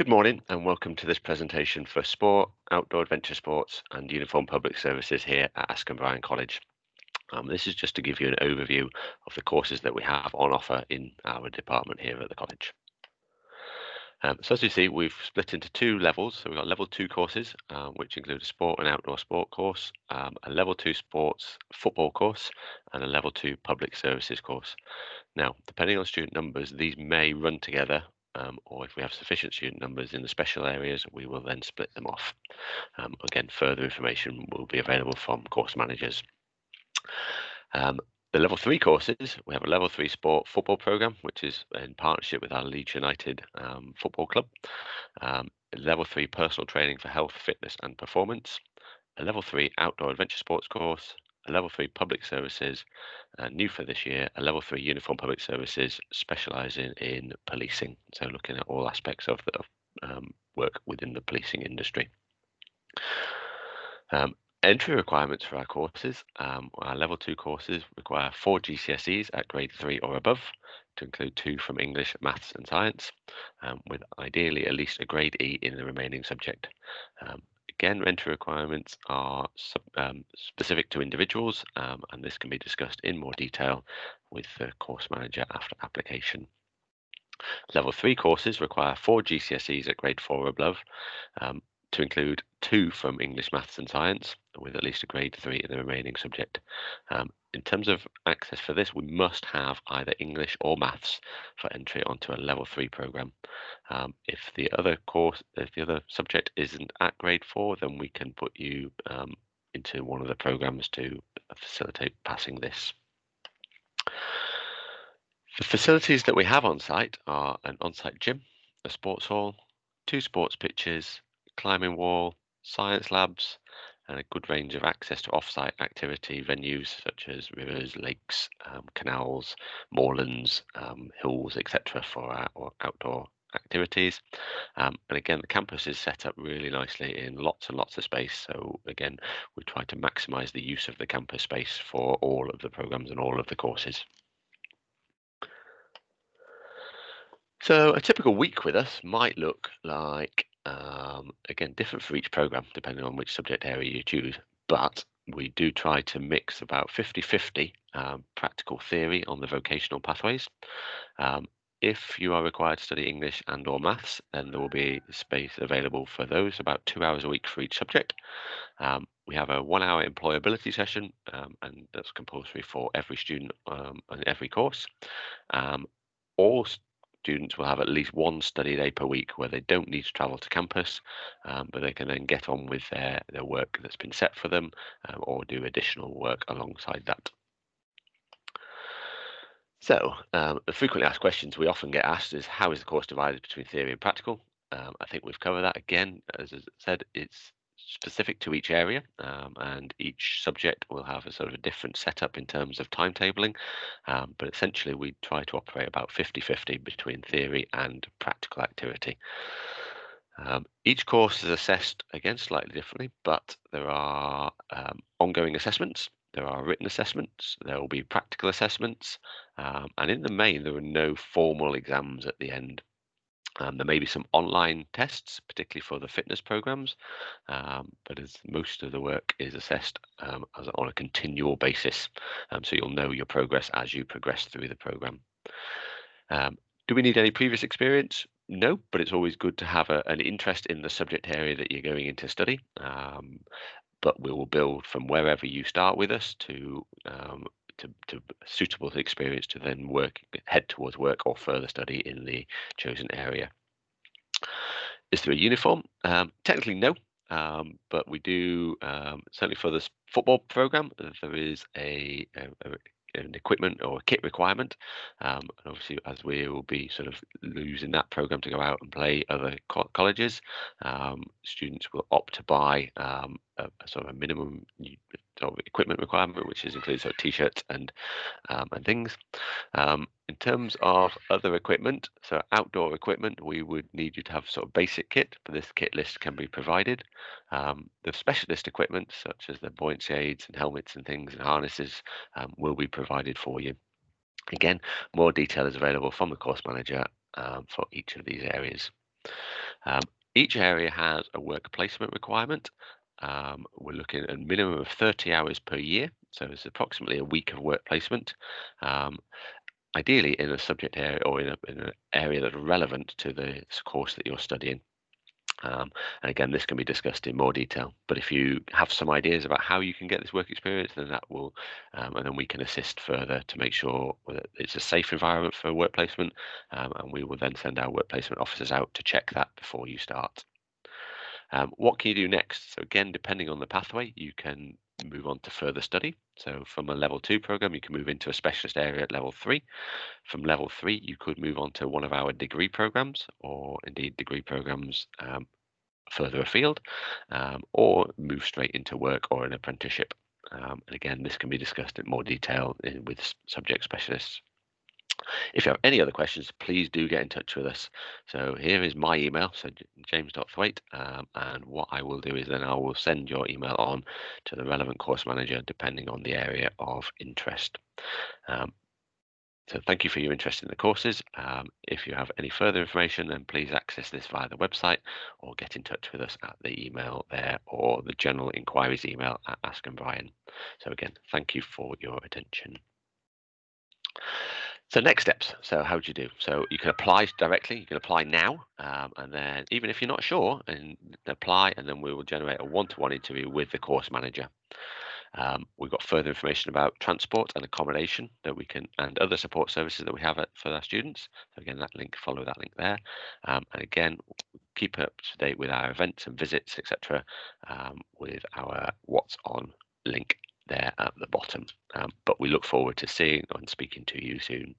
Good morning and welcome to this presentation for Sport, Outdoor Adventure Sports and Uniform Public Services here at Askham Bryan College. This is just to give you an overview of the courses that we have on offer in our department here at the college. So as you see, we've split into two levels. So we've got level 2 courses, which include a sport and outdoor sport course, a level 2 sports football course, and a level 2 public services course. Now, depending on student numbers, these may run together, or if we have sufficient student numbers in the special areas, we will then split them off. Again, further information will be available from course managers. The level 3 courses, we have a level 3 sport football program, which is in partnership with our Leeds United football club. Level 3 personal training for health, fitness and performance. A level 3 outdoor adventure sports course. A level 3 public services, new for this year, a level 3 uniform public services specialising in policing. So looking at all aspects of the work within the policing industry. Entry requirements for our courses. Our level 2 courses require 4 GCSEs at grade 3 or above, to include 2 from English, Maths and Science, with ideally at least a grade E in the remaining subject. Again, entry requirements are specific to individuals, and this can be discussed in more detail with the course manager after application. Level 3 courses require 4 GCSEs at grade 4 or above, to include 2 from English, Maths and Science, with at least a grade 3 in the remaining subject. In terms of access for this, we must have either English or Maths for entry onto a level 3 program. If the other subject isn't at grade 4, then we can put you into one of the programs to facilitate passing this. The facilities that we have on site are an on-site gym, a sports hall, 2 sports pitches, climbing wall, science labs, and a good range of access to off-site activity venues such as rivers, lakes, canals, moorlands, hills, etc. for our outdoor activities. And again, the campus is set up really nicely in lots and lots of space. So again, we try to maximise the use of the campus space for all of the programmes and all of the courses. So a typical week with us might look like, again, different for each program, depending on which subject area you choose, but we do try to mix about 50-50 practical theory on the vocational pathways. If you are required to study English and or Maths, then there will be space available for those, about 2 hours a week for each subject. We have a 1-hour employability session, and that's compulsory for every student on every course. All students will have at least 1 study day per week where they don't need to travel to campus, but they can then get on with their work that's been set for them, or do additional work alongside that. So the frequently asked questions we often get asked is, how is the course divided between theory and practical? I think we've covered that again. As I said, it's specific to each area, and each subject will have a sort of a different setup in terms of timetabling, but essentially we try to operate about 50-50 between theory and practical activity. Each course is assessed again slightly differently, but there are ongoing assessments, there are written assessments, there will be practical assessments, and in the main there are no formal exams at the end. There may be some online tests, particularly for the fitness programs, but as most of the work is assessed on a continual basis, so you'll know your progress as you progress through the program. Do we need any previous experience? No, but it's always good to have an interest in the subject area that you're going into study. But we will build from wherever you start with us to suitable experience to then head towards work or further study in the chosen area. Is there a uniform? Technically no, but we do, certainly for this football program, there is an equipment or a kit requirement, and obviously as we will be sort of losing that program to go out and play other colleges, students will opt to buy a sort of a minimum sort of equipment requirement, which includes sort of t-shirts and things. In terms of other equipment, so outdoor equipment, we would need you to have sort of basic kit, but this kit list can be provided. The specialist equipment, such as the buoyancy aids and helmets and things and harnesses, will be provided for you. Again, more detail is available from the course manager for each of these areas. Um, each area has a work placement requirement. We're looking at a minimum of 30 hours per year, so it's approximately a week of work placement. Um, Ideally in a subject area or in an area that's relevant to the course that you're studying. And again, this can be discussed in more detail. But if you have some ideas about how you can get this work experience, then that will, and then we can assist further to make sure that it's a safe environment for work placement. And we will then send our work placement officers out to check that before you start. What can you do next? So again, depending on the pathway, you can move on to further study. So from a level 2 program, you can move into a specialist area at level 3. From level 3, you could move on to one of our degree programs, or indeed degree programs further afield, or move straight into work or an apprenticeship. And again, this can be discussed in more detail with subject specialists. If you have any other questions, please do get in touch with us. So here is my email, so james.thwaite, and what I will do is then I will send your email on to the relevant course manager depending on the area of interest. So thank you for your interest in the courses. If you have any further information, then please access this via the website or get in touch with us at the email there or the general inquiries email at Ask and Brian. So again, thank you for your attention. So next steps. So how do you do? So you can apply directly. You can apply now, and then even if you're not sure, and apply, and then we will generate a one-to-one interview with the course manager. We've got further information about transport and accommodation that we can, and other support services that we have for our students. So again, that link, follow that link there. And again, keep up to date with our events and visits, etc., with our What's On link there at the bottom. But we look forward to seeing and speaking to you soon.